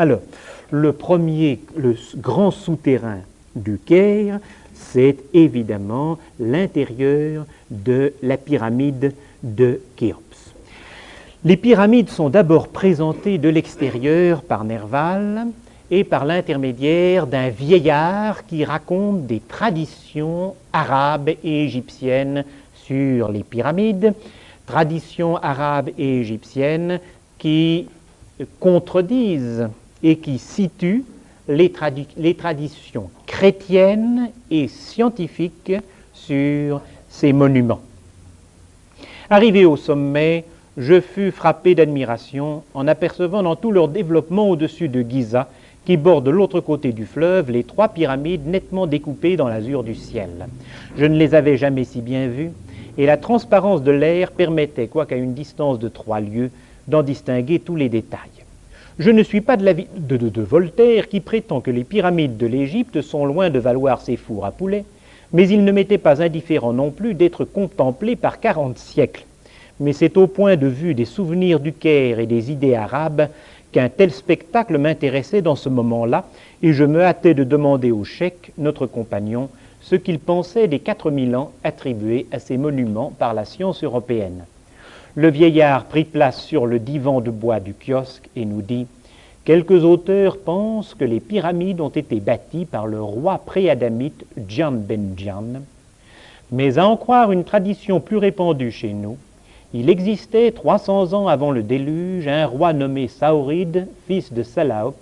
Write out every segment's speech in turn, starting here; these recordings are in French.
Alors, le grand souterrain du Caire, c'est évidemment l'intérieur de la pyramide de Khéops. Les pyramides sont d'abord présentées de l'extérieur par Nerval et par l'intermédiaire d'un vieillard qui raconte des traditions arabes et égyptiennes sur les pyramides, traditions arabes et égyptiennes qui contredisent et qui situent les traditions chrétiennes et scientifiques sur ces monuments. Arrivé au sommet, je fus frappé d'admiration en apercevant dans tout leur développement au-dessus de Gizeh, qui borde de l'autre côté du fleuve, les 3 pyramides nettement découpées dans l'azur du ciel. Je ne les avais jamais si bien vues, et la transparence de l'air permettait, quoiqu'à une distance de 3 lieues, d'en distinguer tous les détails. Je ne suis pas de l'avis de Voltaire, qui prétend que les pyramides de l'Égypte sont loin de valoir ses fours à poulet, mais il ne m'était pas indifférent non plus d'être contemplé par 40 siècles. Mais c'est au point de vue des souvenirs du Caire et des idées arabes qu'un tel spectacle m'intéressait dans ce moment-là, et je me hâtais de demander au cheikh, notre compagnon, ce qu'il pensait des 4000 ans attribués à ces monuments par la science européenne. Le vieillard prit place sur le divan de bois du kiosque et nous dit « Quelques auteurs pensent que les pyramides ont été bâties par le roi pré-adamite Djan ben Djan, mais à en croire une tradition plus répandue chez nous, il existait 300 ans avant le déluge un roi nommé Saouride, fils de Salaok,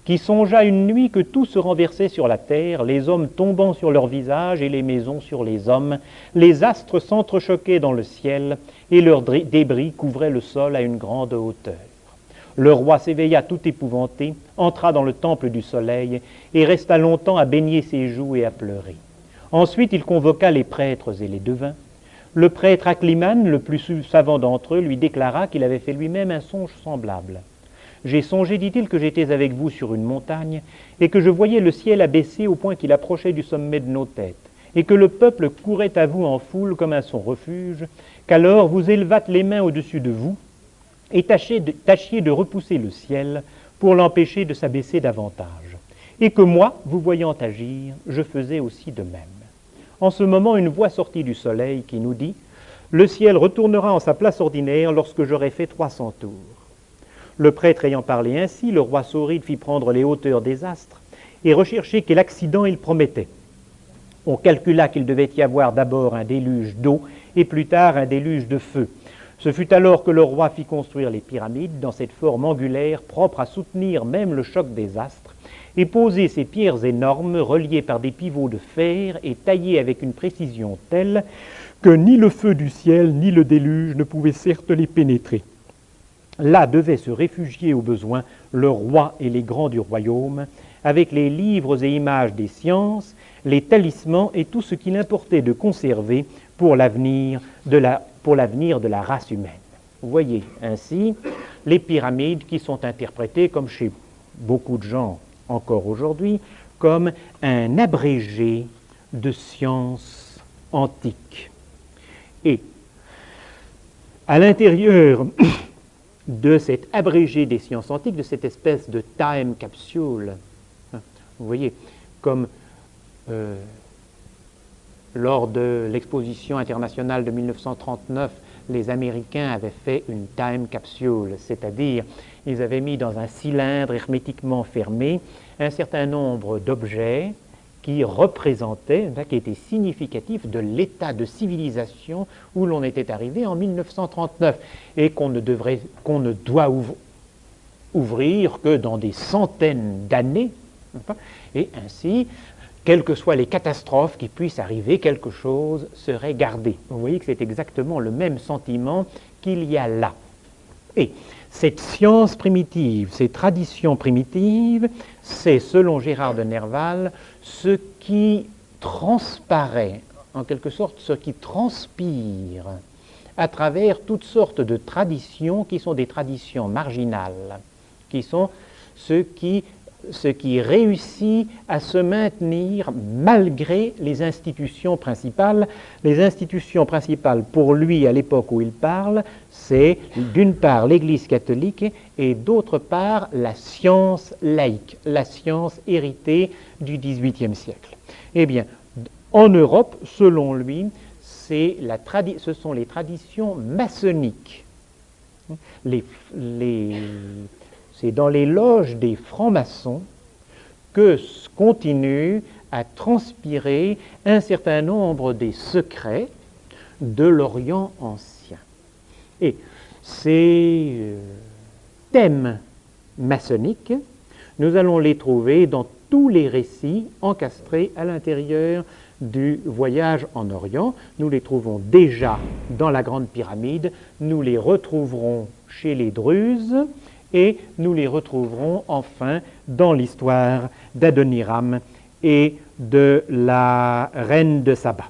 qui songea une nuit que tout se renversait sur la terre, les hommes tombant sur leurs visages et les maisons sur les hommes, les astres s'entrechoquaient dans le ciel et leurs débris couvraient le sol à une grande hauteur. Le roi s'éveilla tout épouvanté, entra dans le temple du soleil et resta longtemps à baigner ses joues et à pleurer. Ensuite il convoqua les prêtres et les devins. Le prêtre Akliman, le plus savant d'entre eux, lui déclara qu'il avait fait lui-même un songe semblable. « J'ai songé, dit-il, que j'étais avec vous sur une montagne, et que je voyais le ciel abaissé au point qu'il approchait du sommet de nos têtes, et que le peuple courait à vous en foule comme à son refuge, qu'alors vous élevâtes les mains au-dessus de vous, et tâchiez de repousser le ciel pour l'empêcher de s'abaisser davantage, et que moi, vous voyant agir, je faisais aussi de même. En ce moment, une voix sortit du soleil qui nous dit « Le ciel retournera en sa place ordinaire lorsque j'aurai fait 300 tours. » Le prêtre ayant parlé ainsi, le roi Sauride fit prendre les hauteurs des astres et rechercher quel accident il promettait. On calcula qu'il devait y avoir d'abord un déluge d'eau et plus tard un déluge de feu. Ce fut alors que le roi fit construire les pyramides dans cette forme angulaire propre à soutenir même le choc des astres, et poser ces pierres énormes reliées par des pivots de fer et taillées avec une précision telle que ni le feu du ciel ni le déluge ne pouvaient certes les pénétrer. Là devaient se réfugier au besoin le roi et les grands du royaume, avec les livres et images des sciences, les talismans et tout ce qu'il importait de conserver pour l'avenir de la race humaine. Vous voyez ainsi les pyramides qui sont interprétées, comme chez beaucoup de gens encore aujourd'hui, comme un abrégé de sciences antiques. Et à l'intérieur de cet abrégé des sciences antiques, de cette espèce de time capsule, vous voyez, comme lors de l'exposition internationale de 1939, les Américains avaient fait une time capsule, c'est-à-dire ils avaient mis dans un cylindre hermétiquement fermé un certain nombre d'objets qui représentaient, qui étaient significatifs de l'état de civilisation où l'on était arrivé en 1939 et qu'on ne doit ouvrir que dans des centaines d'années, et ainsi, quelles que soient les catastrophes qui puissent arriver, quelque chose serait gardé. Vous voyez que c'est exactement le même sentiment qu'il y a là. Et cette science primitive, ces traditions primitives, c'est, selon Gérard de Nerval, ce qui transparaît, en quelque sorte, ce qui transpire à travers toutes sortes de traditions qui sont des traditions marginales, qui sont ce qui ce qui réussit à se maintenir malgré les institutions principales. Les institutions principales pour lui, à l'époque où il parle, c'est d'une part l'Église catholique et d'autre part la science laïque, la science héritée du XVIIIe siècle. Eh bien, en Europe, selon lui, ce sont les traditions maçonniques. C'est dans les loges des francs-maçons que continuent à transpirer un certain nombre des secrets de l'Orient ancien. Et ces thèmes maçonniques, nous allons les trouver dans tous les récits encastrés à l'intérieur du voyage en Orient. Nous les trouvons déjà dans la Grande Pyramide, nous les retrouverons chez les Druzes et nous les retrouverons enfin dans l'histoire d'Adoniram et de la reine de Saba.